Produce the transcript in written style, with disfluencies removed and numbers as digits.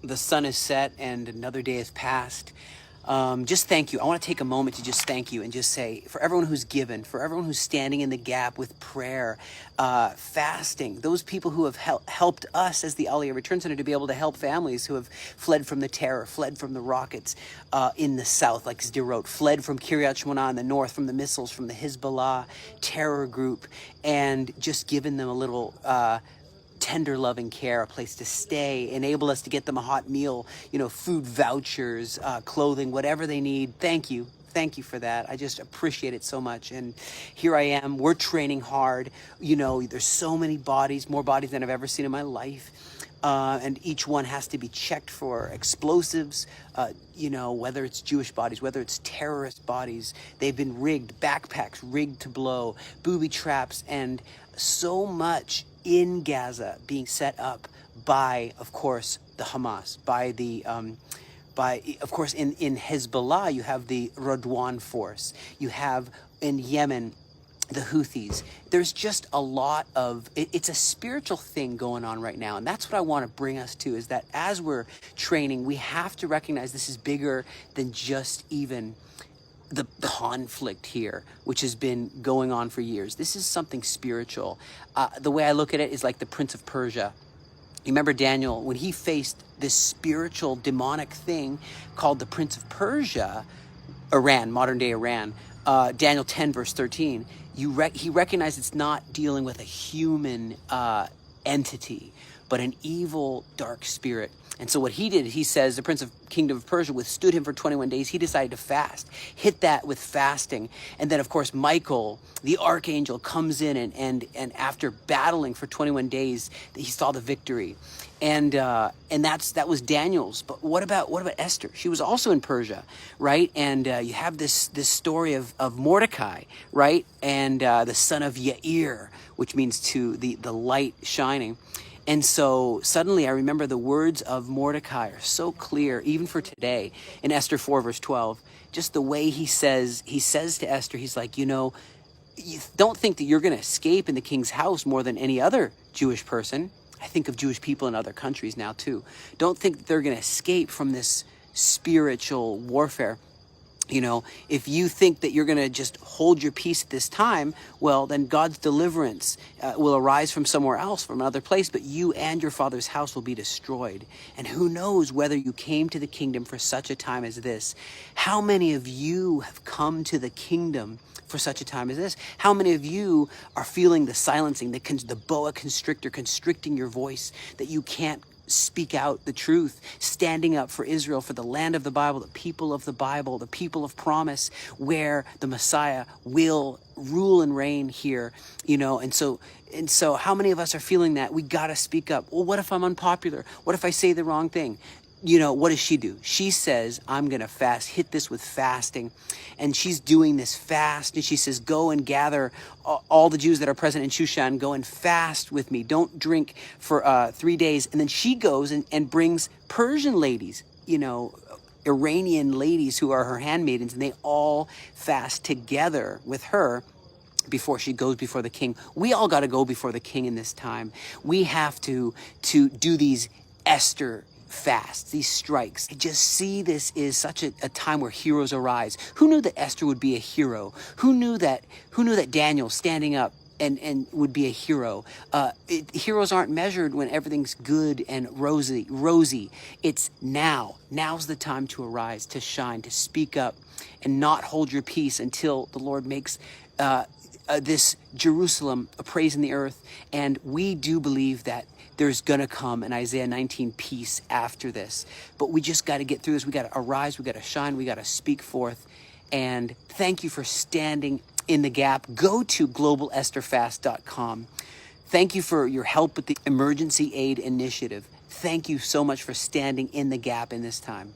the sun is set and another day has passed. Just thank you. I want to take a moment to just thank you and just say, for everyone who's given, for everyone who's standing in the gap with prayer, fasting, those people who have helped us as the Aliyah Return Center to be able to help families who have fled from the terror, fled from the rockets in the south, like Sderot, fled from Kiryat Shmona in the north, from the missiles, from the Hezbollah terror group, and just given them a little tender loving care, a place to stay, enable us to get them a hot meal, food vouchers, clothing, whatever they need. Thank you. Thank you for that. I just appreciate it so much. And here I am, we're training hard. There's so many bodies, more bodies than I've ever seen in my life. And each one has to be checked for explosives, whether it's Jewish bodies, whether it's terrorist bodies. They've been rigged, backpacks rigged to blow, booby traps, and so much in Gaza being set up by, of course, the Hamas, of course, in Hezbollah, you have the Radwan force. You have in Yemen, the Houthis. There's just a lot of, it's a spiritual thing going on right now. And that's what I want to bring us to, is that as we're training, we have to recognize this is bigger than just even the conflict here, which has been going on for years. This is something spiritual. The way I look at it is like the Prince of Persia. You remember Daniel, when he faced this spiritual demonic thing called the Prince of Persia, Iran, modern day Iran, Daniel 10 verse 13, he recognized it's not dealing with a human entity, but an evil, dark spirit. And so what he did, he says, the Prince of Kingdom of Persia withstood him for 21 days. He decided to fast, hit that with fasting. And then, of course, Michael, the archangel, comes in and after battling for 21 days, he saw the victory. And that was Daniel's. But what about Esther? She was also in Persia, right? And you have this story of Mordecai, right? And the son of Yair, which means to the light shining. And so suddenly I remember the words of Mordecai are so clear, even for today, in Esther 4 verse 12. Just the way he says to Esther, he's like, you don't think that you're going to escape in the king's house more than any other Jewish person. I think of Jewish people in other countries now too. Don't think that they're going to escape from this spiritual warfare. If you think that you're going to just hold your peace at this time, well, then God's deliverance will arise from somewhere else, from another place, but you and your father's house will be destroyed. And who knows whether you came to the kingdom for such a time as this? How many of you have come to the kingdom for such a time as this? How many of you are feeling the silencing, the boa constrictor constricting your voice, that you can't speak out the truth, standing up for Israel, for the land of the Bible, the people of promise, where the Messiah will rule and reign here, and so how many of us are feeling that? We got to speak up. Well, what if I'm unpopular? What if I say the wrong thing? What does she do? She says, I'm going to fast, hit this with fasting. And she's doing this fast. And she says, go and gather all the Jews that are present in Shushan. Go and fast with me. Don't drink for 3 days. And then she goes and brings Persian ladies, Iranian ladies who are her handmaidens. And they all fast together with her before she goes before the king. We all got to go before the king in this time. We have to do these Esther fasts, these strikes. I just see this is such a time where heroes arise. Who knew that Esther would be a hero? Who knew that Daniel standing up and would be a hero? Heroes aren't measured when everything's good and rosy. It's now. Now's the time to arise, to shine, to speak up, and not hold your peace until the Lord makes this Jerusalem a praise in the earth. And we do believe that there's going to come an Isaiah 19 peace after this. But we just got to get through this. We got to arise. We got to shine. We got to speak forth. And thank you for standing in the gap. Go to globalestherfast.com. Thank you for your help with the Emergency Aid Initiative. Thank you so much for standing in the gap in this time.